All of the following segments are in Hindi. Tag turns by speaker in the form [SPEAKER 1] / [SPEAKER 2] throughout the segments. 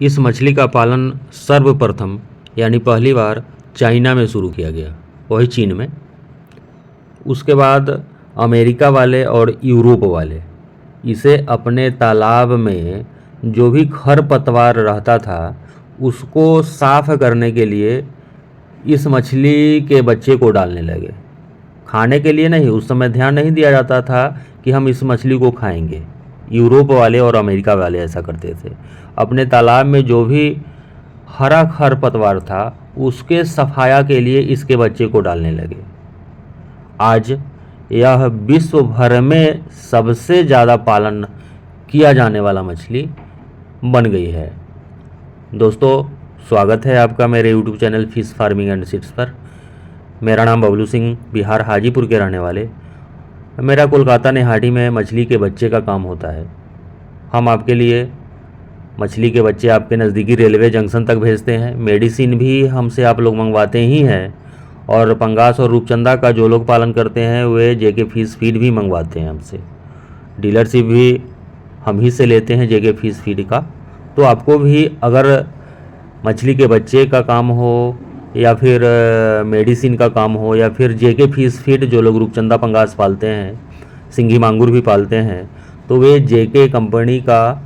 [SPEAKER 1] इस मछली का पालन सर्वप्रथम यानी पहली बार चाइना में शुरू किया गया, वही चीन में। उसके बाद अमेरिका वाले और यूरोप वाले इसे अपने तालाब में जो भी खरपतवार रहता था उसको साफ करने के लिए इस मछली के बच्चे को डालने लगे। खाने के लिए नहीं, उस समय ध्यान नहीं दिया जाता था कि हम इस मछली को खाएंगे। यूरोप वाले और अमेरिका वाले ऐसा करते थे। अपने तालाब में जो भी हरा खरपतवार था उसके सफाया के लिए इसके बच्चे को डालने लगे। आज यह विश्व भर में सबसे ज़्यादा पालन किया जाने वाला मछली बन गई है। दोस्तों, स्वागत है आपका मेरे YouTube channel fish farming and seeds पर। मेरा नाम बबलू सिंह, बिहार हाजीपुर के रहने वाले। मेरा कोलकाता निहाटी में मछली के बच्चे का काम होता है। हम आपके लिए मछली के बच्चे आपके नज़दीकी रेलवे जंक्शन तक भेजते हैं। मेडिसिन भी हमसे आप लोग मंगवाते ही हैं, और पंगास और रूपचंदा का जो लोग पालन करते हैं वे जेके फिश फीड भी मंगवाते हैं हमसे। डीलरशिप भी हम ही से लेते हैं जेके फिश फीड का। तो आपको भी अगर मछली के बच्चे का काम हो या फिर मेडिसिन का काम हो या फिर जेके फिश फीड, जो लोग रूपचंदा पंगास पालते हैं, सिंगी मांगुर भी पालते हैं, तो वे जेके कंपनी का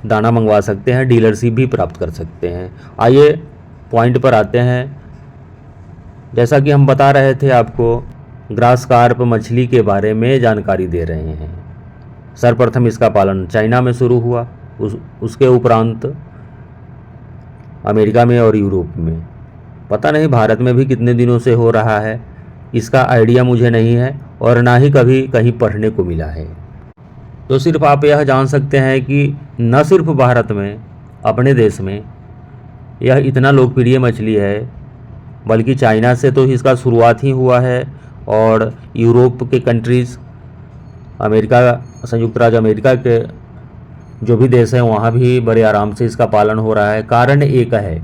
[SPEAKER 1] दाना मंगवा सकते हैं, डीलरशिप भी प्राप्त कर सकते हैं। आइए पॉइंट पर आते हैं। जैसा कि हम बता रहे थे आपको, ग्रास कार्प मछली के बारे में जानकारी दे रहे हैं। सर्वप्रथम इसका पालन चाइना में शुरू हुआ, उसके उपरांत अमेरिका में और यूरोप में। पता नहीं भारत में भी कितने दिनों से हो रहा है, इसका आइडिया मुझे नहीं है और ना ही कभी कहीं पढ़ने को मिला है। तो सिर्फ आप यह जान सकते हैं कि न सिर्फ भारत में, अपने देश में यह इतना लोकप्रिय मछली है, बल्कि चाइना से तो इसका शुरुआत ही हुआ है और यूरोप के कंट्रीज़, अमेरिका, संयुक्त राज्य अमेरिका के जो भी देश हैं वहाँ भी बड़े आराम से इसका पालन हो रहा है। कारण एक है,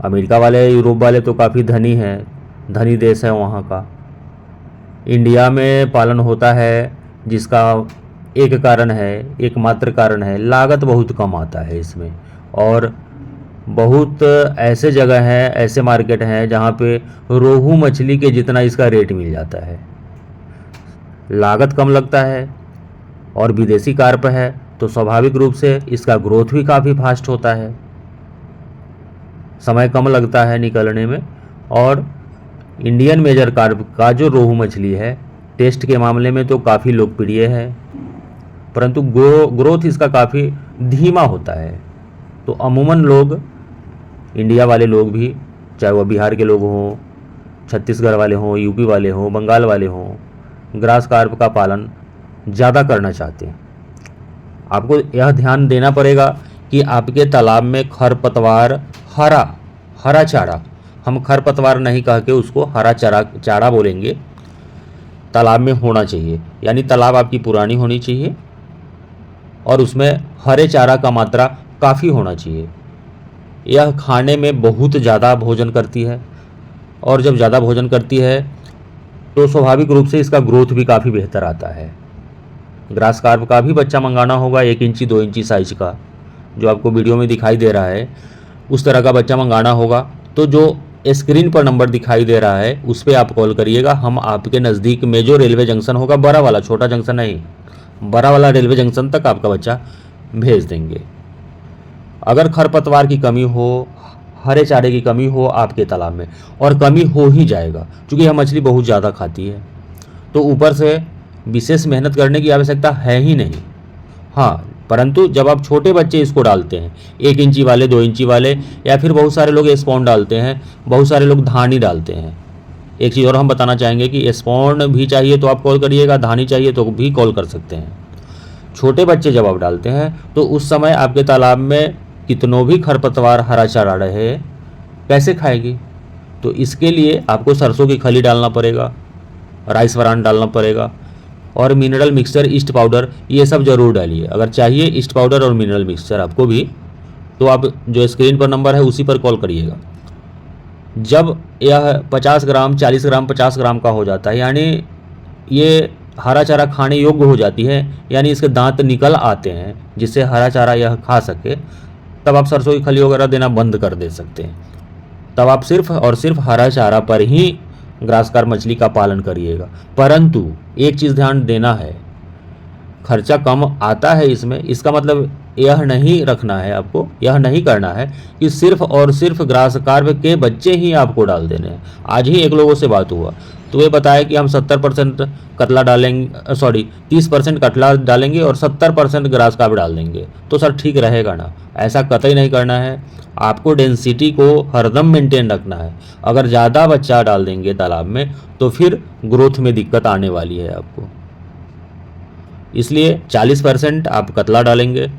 [SPEAKER 1] अमेरिका वाले, यूरोप वाले तो काफ़ी धनी हैं, धनी देश है वहाँ का। इंडिया में पालन होता है जिसका एक कारण है, एकमात्र कारण है, लागत बहुत कम आता है इसमें। और बहुत ऐसे जगह हैं, ऐसे मार्केट हैं जहाँ पे रोहू मछली के जितना इसका रेट मिल जाता है। लागत कम लगता है और विदेशी कार्प है तो स्वाभाविक रूप से इसका ग्रोथ भी काफ़ी फास्ट होता है, समय कम लगता है निकलने में। और इंडियन मेजर कार्प का जो रोहू मछली है, टेस्ट के मामले में तो काफ़ी लोकप्रिय है, परंतु ग्रोथ इसका काफ़ी धीमा होता है। तो अमूमन लोग, इंडिया वाले लोग भी, चाहे वह बिहार के लोग हों, छत्तीसगढ़ वाले हों, यूपी वाले हों, बंगाल वाले हों, ग्रास कार्प का पालन ज़्यादा करना चाहते हैं। आपको यह ध्यान देना पड़ेगा कि आपके तालाब में खरपतवार, हरा चारा, हम खरपतवार नहीं कह के उसको हरा चारा बोलेंगे, तालाब में होना चाहिए। यानी तालाब आपकी पुरानी होनी चाहिए और उसमें हरे चारा का मात्रा काफ़ी होना चाहिए। यह खाने में बहुत ज़्यादा भोजन करती है और जब ज़्यादा भोजन करती है तो स्वाभाविक रूप से इसका ग्रोथ भी काफ़ी बेहतर आता है। ग्रास कार्प का भी बच्चा मंगाना होगा 1 इंची 2 इंची साइज का, जो आपको वीडियो में दिखाई दे रहा है, उस तरह का बच्चा मंगाना होगा। तो जो स्क्रीन पर नंबर दिखाई दे रहा है उस पर आप कॉल करिएगा। हम आपके नज़दीक में जो रेलवे जंक्शन होगा, बड़ा वाला, छोटा जंक्शन नहीं, बड़ा वाला रेलवे जंक्शन तक आपका बच्चा भेज देंगे। अगर खरपतवार की कमी हो, हरे चारे की कमी हो आपके तालाब में, और कमी हो ही जाएगा क्योंकि यह मछली बहुत ज़्यादा खाती है, तो ऊपर से विशेष मेहनत करने की आवश्यकता है ही नहीं। हाँ, परंतु जब आप छोटे बच्चे इसको डालते हैं, 1 इंची वाले, 2 इंची वाले, या फिर बहुत सारे लोग स्पॉन डालते हैं, बहुत सारे लोग धानी डालते हैं। एक चीज़ और हम बताना चाहेंगे कि स्पॉन भी चाहिए तो आप कॉल करिएगा, धानी चाहिए तो भी कॉल कर सकते हैं। छोटे बच्चे जब आप डालते हैं तो उस समय आपके तालाब में कितनों भी खरपतवार, हरा चारा रहे, कैसे खाएगी? तो इसके लिए आपको सरसों की खली डालना पड़ेगा, राइस ब्रान डालना पड़ेगा और मिनरल मिक्सचर, ईस्ट पाउडर, ये सब ज़रूर डालिए। अगर चाहिए ईस्ट पाउडर और मिनरल मिक्सचर आपको भी, तो आप जो स्क्रीन पर नंबर है उसी पर कॉल करिएगा। जब यह 50 ग्राम, 40 ग्राम, 50 ग्राम का हो जाता है, यानी ये हरा चारा खाने योग्य हो जाती है, यानी इसके दांत निकल आते हैं जिससे हरा चारा यह खा सके, तब आप सरसों की खली वगैरह देना बंद कर दे सकते हैं। तब आप सिर्फ और सिर्फ हरा चारा पर ही ग्रास कार्प मछली का पालन करिएगा। परंतु एक चीज़ ध्यान देना है, खर्चा कम आता है इसमें, इसका मतलब यह नहीं रखना है आपको, यह नहीं करना है कि सिर्फ और सिर्फ ग्रास कार्प के बच्चे ही आपको डाल देने हैं। आज ही एक लोगों से बात हुआ तो वे बताया कि हम 70% कतला डालेंगे, 30% कतला डालेंगे और 70% ग्रास कार्प डाल देंगे। तो सर ठीक रहेगा ना? ऐसा कतई नहीं करना है। आपको डेंसिटी को हरदम मेंटेन रखना है। अगर ज़्यादा बच्चा डाल देंगे तालाब में तो फिर ग्रोथ में दिक्कत आने वाली है आपको। इसलिए 40% आप कतला डालेंगे,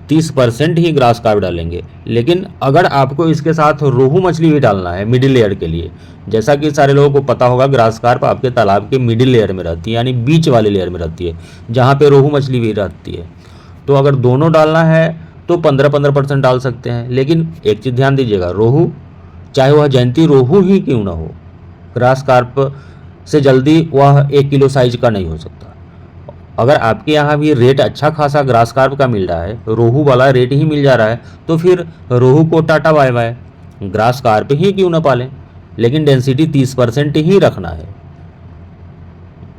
[SPEAKER 1] 30% ही ग्रास कार्प डालेंगे। लेकिन अगर आपको इसके साथ रोहू मछली भी डालना है मिडिल लेयर के लिए, जैसा कि सारे लोगों को पता होगा, ग्रास कार्प आपके तालाब के मिडिल लेयर में रहती है, यानी बीच वाले लेयर में रहती है, जहाँ पे रोहू मछली भी रहती है। तो अगर दोनों डालना है तो 15-15% डाल सकते हैं। लेकिन एक चीज़ ध्यान दीजिएगा, रोहू चाहे वह जयंती रोहू ही क्यों ना हो, ग्रास कार्प से जल्दी वह 1 किलो साइज का नहीं हो सकता। अगर आपके यहाँ भी रेट अच्छा खासा ग्रास कार्प का मिल रहा है, रोहू वाला रेट ही मिल जा रहा है, तो फिर रोहू को टाटा बाय बाय, ग्रास कार्प ही क्यों ना पालें। लेकिन डेंसिटी 30% ही रखना है।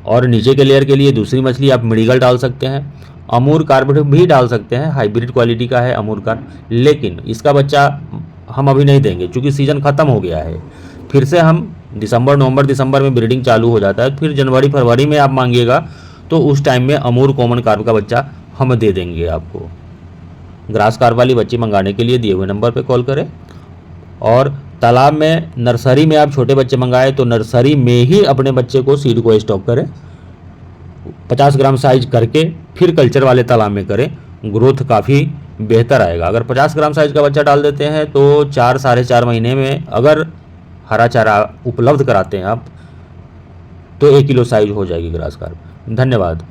[SPEAKER 1] और नीचे के लेयर के लिए दूसरी मछली आप मृगल डाल सकते हैं, अमूर कार्प भी डाल सकते हैं, हाइब्रिड क्वालिटी का है अमूर कार्प। लेकिन इसका बच्चा हम अभी नहीं देंगे क्योंकि सीज़न ख़त्म हो गया है। फिर से हम नवंबर दिसंबर में ब्रीडिंग चालू हो जाता है, फिर जनवरी फरवरी में आप मांगिएगा तो उस टाइम में अमूर कॉमन कार्प का बच्चा हम दे देंगे आपको। ग्रास कार्प वाली बच्ची मंगाने के लिए दिए हुए नंबर पे कॉल करें। और तालाब में नर्सरी में आप छोटे बच्चे मंगाए तो नर्सरी में ही अपने बच्चे को सीड को स्टॉक करें, 50 ग्राम साइज करके फिर कल्चर वाले तालाब में करें, ग्रोथ काफ़ी बेहतर आएगा। अगर 50 ग्राम साइज का बच्चा डाल देते हैं तो 4-4.5 महीने में अगर हरा चारा उपलब्ध कराते हैं आप तो 1 किलो साइज हो जाएगी ग्रास कार्प। धन्यवाद।